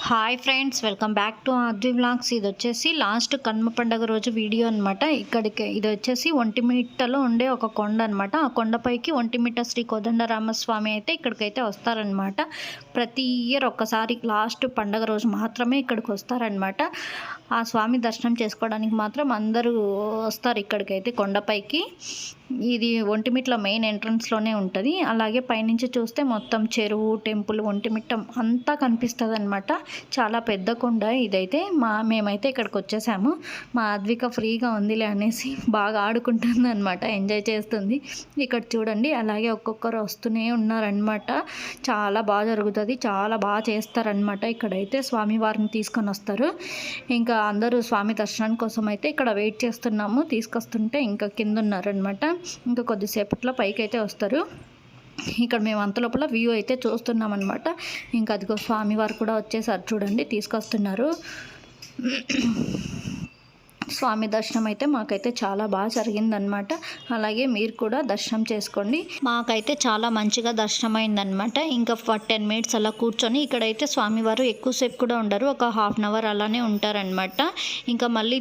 Hi friends, welcome back to Aadvi vlogs. ఇది వచ్చేసి last Kanuma పండుగ రోజు వీడియో అనమాట. ఇక్కడికి ఇది వచ్చేసి ఒంటిమిట్టలో ఉండే ఒక కొండ అనమాట. ఆ కొండపైకి ఒంటిమిట్ట శ్రీ కోదండరామస్వామి అయితే ఇక్కడికైతే వస్తారనమాట. ప్రతి ఇయర్ ఒక్కసారి లాస్ట్ పండుగ రోజు మాత్రమే ఇక్కడికి వస్తారనమాట. ఆ స్వామి దర్శనం చేసుకోవడానికి మాత్రం అందరూ వస్తారు ఇక్కడికైతే కొండపైకి. ఇది ఒంటిమిట్ల మెయిన్ ఎంట్రన్స్లోనే ఉంటుంది. అలాగే పైనుంచి చూస్తే మొత్తం చెరువు, టెంపుల్, ఒంటిమిట్ట అంతా కనిపిస్తుంది అనమాట. చాలా పెద్ద కొండ ఇదైతే. మేమైతే ఇక్కడికి వచ్చేసాము. మా అద్విక ఫ్రీగా ఉందిలే అనేసి బాగా ఆడుకుంటుంది అనమాట, ఎంజాయ్ చేస్తుంది. ఇక్కడ చూడండి, అలాగే ఒక్కొక్కరు వస్తూనే ఉన్నారనమాట. చాలా బాగా జరుగుతుంది, చాలా బాగా చేస్తారనమాట. ఇక్కడైతే స్వామివారిని తీసుకొని వస్తారు. ఇంకా అందరూ స్వామి దర్శనం కోసం అయితే ఇక్కడ వెయిట్ చేస్తున్నాము. తీసుకొస్తుంటే ఇంకా కింద ఉన్నారనమాట. ఇంకా కొద్దిసేపట్లో పైకి అయితే వస్తారు. ఇక్కడ మేము అంతలోపల వ్యూ అయితే చూస్తున్నాం అనమాట. ఇంకా అదిగో స్వామివారు కూడా వచ్చేసారు చూడండి, తీసుకొస్తున్నారు. స్వామి దర్శనం అయితే మాకైతే చాలా బాగా జరిగిందనమాట. అలాగే మీరు కూడా దర్శనం చేసుకోండి. మాకైతే చాలా మంచిగా దర్శనం అయిందనమాట. ఇంకా 10 మినిట్స్ అలా కూర్చొని, ఇక్కడైతే స్వామివారు ఎక్కువసేపు కూడా ఉండరు, ఒక ½ అవర్ అలానే ఉంటారనమాట. ఇంకా మళ్ళీ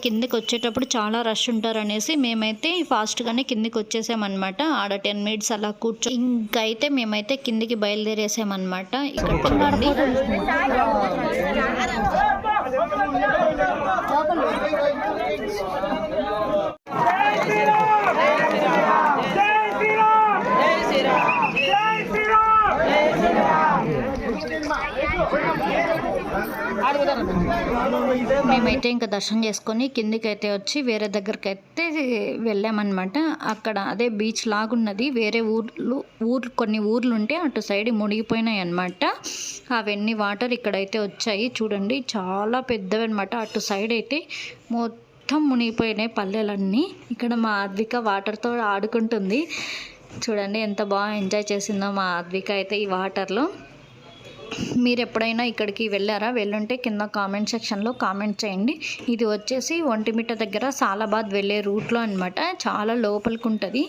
కిందకి వచ్చేటప్పుడు చాలా రష్ ఉంటారనేసి మేమైతే ఫాస్ట్గానే కిందికి వచ్చేసామన్నమాట. ఆడ 10 మినిట్స్ అలా కూర్చొని ఇంకైతే మేమైతే కిందికి బయలుదేరేసామన్నమాట. ఇక్కడ చూడండి, మేమైతే ఇంకా దర్శనం చేసుకొని కిందికి అయితే వచ్చి వేరే దగ్గరికి అయితే వెళ్ళామన్నమాట. అక్కడ అదే బీచ్ లాగున్నది. వేరే కొన్ని ఊర్లు ఉంటే అటు సైడ్ మునిగిపోయినాయి అన్నమాట. అవన్నీ వాటర్ ఇక్కడైతే వచ్చాయి చూడండి, చాలా పెద్దవి అనమాట. అటు సైడ్ అయితే మొత్తం మునిగిపోయినాయి పల్లెలన్నీ. ఇక్కడ మా అద్విక వాటర్తో ఆడుకుంటుంది చూడండి, ఎంత బాగా ఎంజాయ్ చేసిందో మా అద్విక అయితే ఈ వాటర్లో. మీరు ఎప్పుడైనా ఇక్కడికి వెళ్ళారా? వెళ్ళుంటే కింద కామెంట్ సెక్షన్లో కామెంట్ చేయండి. ఇది వచ్చేసి ఒంటిమిట్ట దగ్గర సాలాబాద్ వెళ్ళే రూట్లో అనమాట. చాలా లోపలికి ఉంటుంది.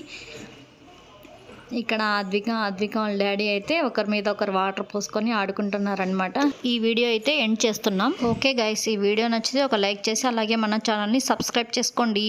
ఇక్కడ అద్విక వాళ్ళ డాడీ అయితే ఒకరి మీద ఒకరు వాటర్ పోసుకొని ఆడుకుంటున్నారనమాట. ఈ వీడియో అయితే ఎండ్ చేస్తున్నాం. ఓకే గైస్, ఈ వీడియో నచ్చితే ఒక లైక్ చేసి అలాగే మన ఛానల్ని సబ్స్క్రైబ్ చేసుకోండి.